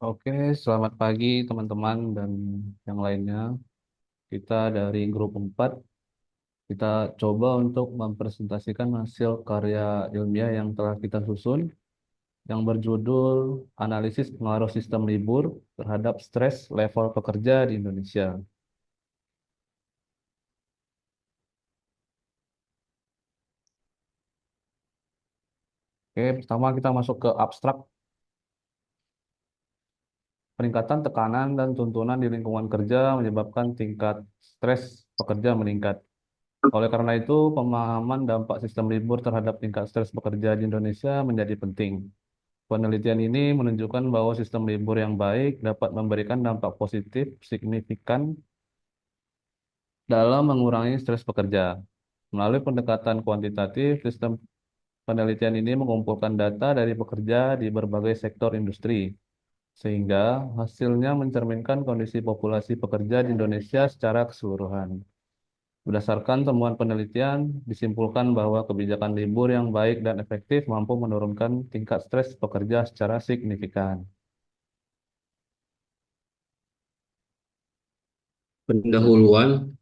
Oke, selamat pagi teman-teman dan yang lainnya. Kita dari grup 4 kita coba untuk mempresentasikan hasil karya ilmiah yang telah kita susun yang berjudul Analisis Pengaruh Sistem Libur terhadap Stres Level Pekerja di Indonesia. Oke, pertama kita masuk ke abstrak. Peningkatan tekanan dan tuntunan di lingkungan kerja menyebabkan tingkat stres pekerja meningkat. Oleh karena itu, pemahaman dampak sistem libur terhadap tingkat stres pekerja di Indonesia menjadi penting. Penelitian ini menunjukkan bahwa sistem libur yang baik dapat memberikan dampak positif signifikan dalam mengurangi stres pekerja. Melalui pendekatan kuantitatif, sistem penelitian ini mengumpulkan data dari pekerja di berbagai sektor industri, sehingga hasilnya mencerminkan kondisi populasi pekerja di Indonesia secara keseluruhan. Berdasarkan temuan penelitian, disimpulkan bahwa kebijakan libur yang baik dan efektif mampu menurunkan tingkat stres pekerja secara signifikan. Pendahuluan,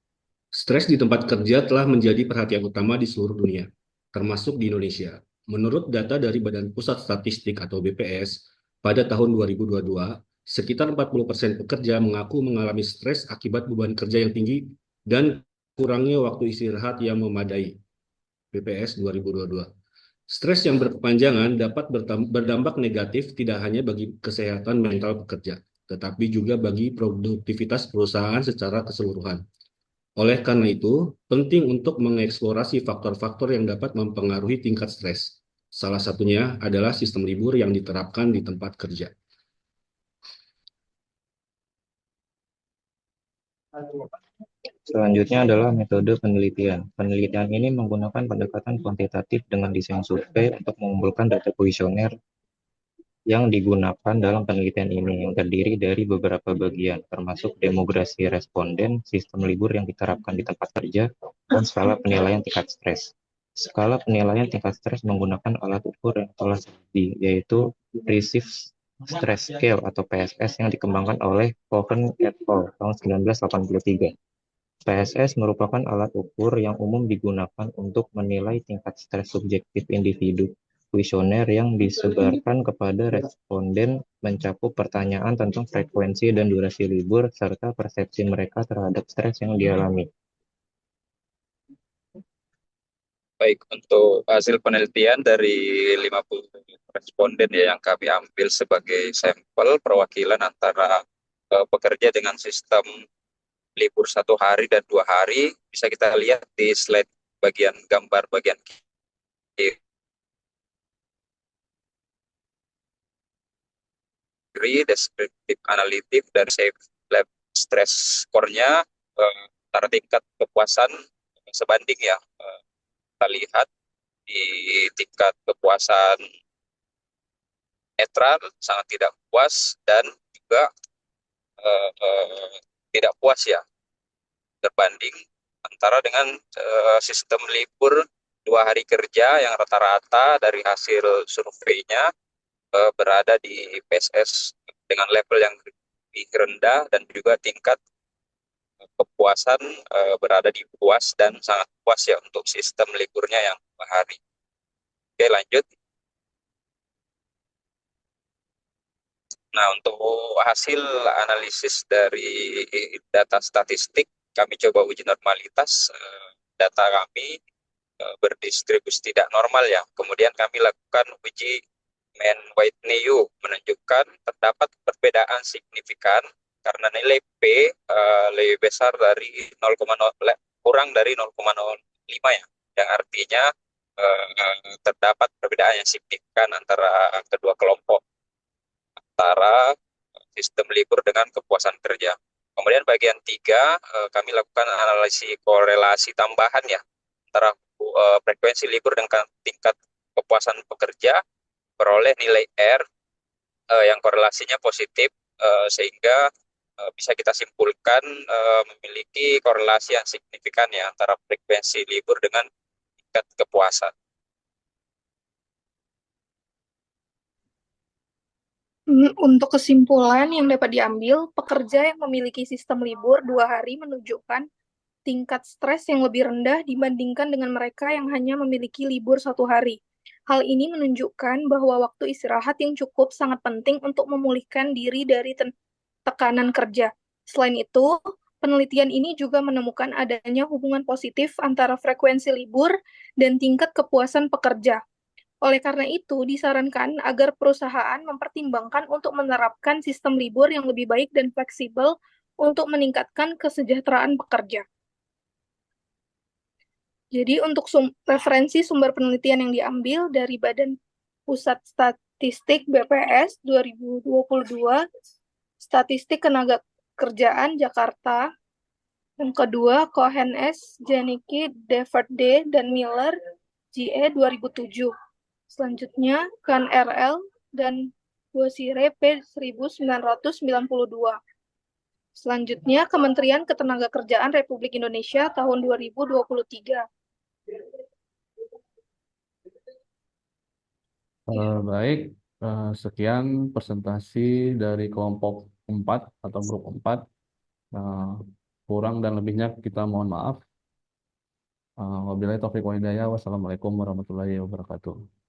stres di tempat kerja telah menjadi perhatian utama di seluruh dunia, termasuk di Indonesia. Menurut data dari Badan Pusat Statistik atau BPS, pada tahun 2022, sekitar 40% pekerja mengaku mengalami stres akibat beban kerja yang tinggi dan kurangnya waktu istirahat yang memadai. BPS 2022. Stres yang berkepanjangan dapat berdampak negatif tidak hanya bagi kesehatan mental pekerja, tetapi juga bagi produktivitas perusahaan secara keseluruhan. Oleh karena itu, penting untuk mengeksplorasi faktor-faktor yang dapat mempengaruhi tingkat stres. Salah satunya adalah sistem libur yang diterapkan di tempat kerja. Selanjutnya adalah metode penelitian. Penelitian ini menggunakan pendekatan kuantitatif dengan desain survei untuk mengumpulkan data kuesioner yang digunakan dalam penelitian ini, yang terdiri dari beberapa bagian, termasuk demografi responden, sistem libur yang diterapkan di tempat kerja, dan skala penilaian tingkat stres. Skala penilaian tingkat stres menggunakan alat ukur yang telah yaitu Perceived Stress Scale atau PSS yang dikembangkan oleh Cohen et al. Tahun 1983. PSS merupakan alat ukur yang umum digunakan untuk menilai tingkat stres subjektif individu. Kuesioner yang disebarkan kepada responden mencakup pertanyaan tentang frekuensi dan durasi libur serta persepsi mereka terhadap stres yang dialami. Baik, untuk hasil penelitian dari 50 responden ya yang kami ambil sebagai sampel perwakilan antara pekerja dengan sistem libur 1 hari dan 2 hari, bisa kita lihat di slide bagian gambar bagian kiri, deskriptif analitik dan safe lab stress score-nya antara tingkat kepuasan sebanding ya. Kita lihat di tingkat kepuasan netral, sangat tidak puas, dan juga tidak puas ya, terbanding antara dengan sistem libur 2 hari kerja yang rata-rata dari hasil surveinya berada di PSS dengan level yang lebih rendah, dan juga tingkat kepuasan berada di puas dan sangat puas ya untuk sistem liburnya yang 2 hari. Oke, lanjut. Nah, untuk hasil analisis dari data statistik, kami coba uji normalitas data kami berdistribusi tidak normal ya. Kemudian kami lakukan uji Mann-Whitney-Yu, menunjukkan terdapat perbedaan signifikan karena nilai P lebih besar dari 0,0, kurang dari 0,05 ya, yang artinya terdapat perbedaan yang signifikan antara kedua kelompok, antara sistem libur dengan kepuasan kerja. Kemudian bagian 3, kami lakukan analisis korelasi tambahan ya antara frekuensi libur dengan tingkat kepuasan pekerja, peroleh nilai R yang korelasinya positif, sehingga bisa kita simpulkan memiliki korelasi yang signifikan ya antara frekuensi libur dengan tingkat kepuasan. Untuk kesimpulan yang dapat diambil, pekerja yang memiliki sistem libur 2 hari menunjukkan tingkat stres yang lebih rendah dibandingkan dengan mereka yang hanya memiliki libur 1 hari. Hal ini menunjukkan bahwa waktu istirahat yang cukup sangat penting untuk memulihkan diri dari tekanan kerja. Selain itu, penelitian ini juga menemukan adanya hubungan positif antara frekuensi libur dan tingkat kepuasan pekerja. Oleh karena itu, disarankan agar perusahaan mempertimbangkan untuk menerapkan sistem libur yang lebih baik dan fleksibel untuk meningkatkan kesejahteraan pekerja. Jadi, untuk referensi sumber penelitian yang diambil dari Badan Pusat Statistik BPS 2022, Statistik Tenaga Kerjaan Jakarta. Yang kedua, Cohen S., Janicki, Devert D., dan Miller, G.E. 2007. Selanjutnya, Khan R.L. dan Bossire P. 1992. Selanjutnya, Kementerian Ketenagakerjaan Republik Indonesia tahun 2023. Baik, sekian presentasi dari kelompok 4 atau grup 4. Kurang dan lebihnya kita mohon maaf. Wabillahi taufiq wal hidayah. Wassalamualaikum warahmatullahi wabarakatuh.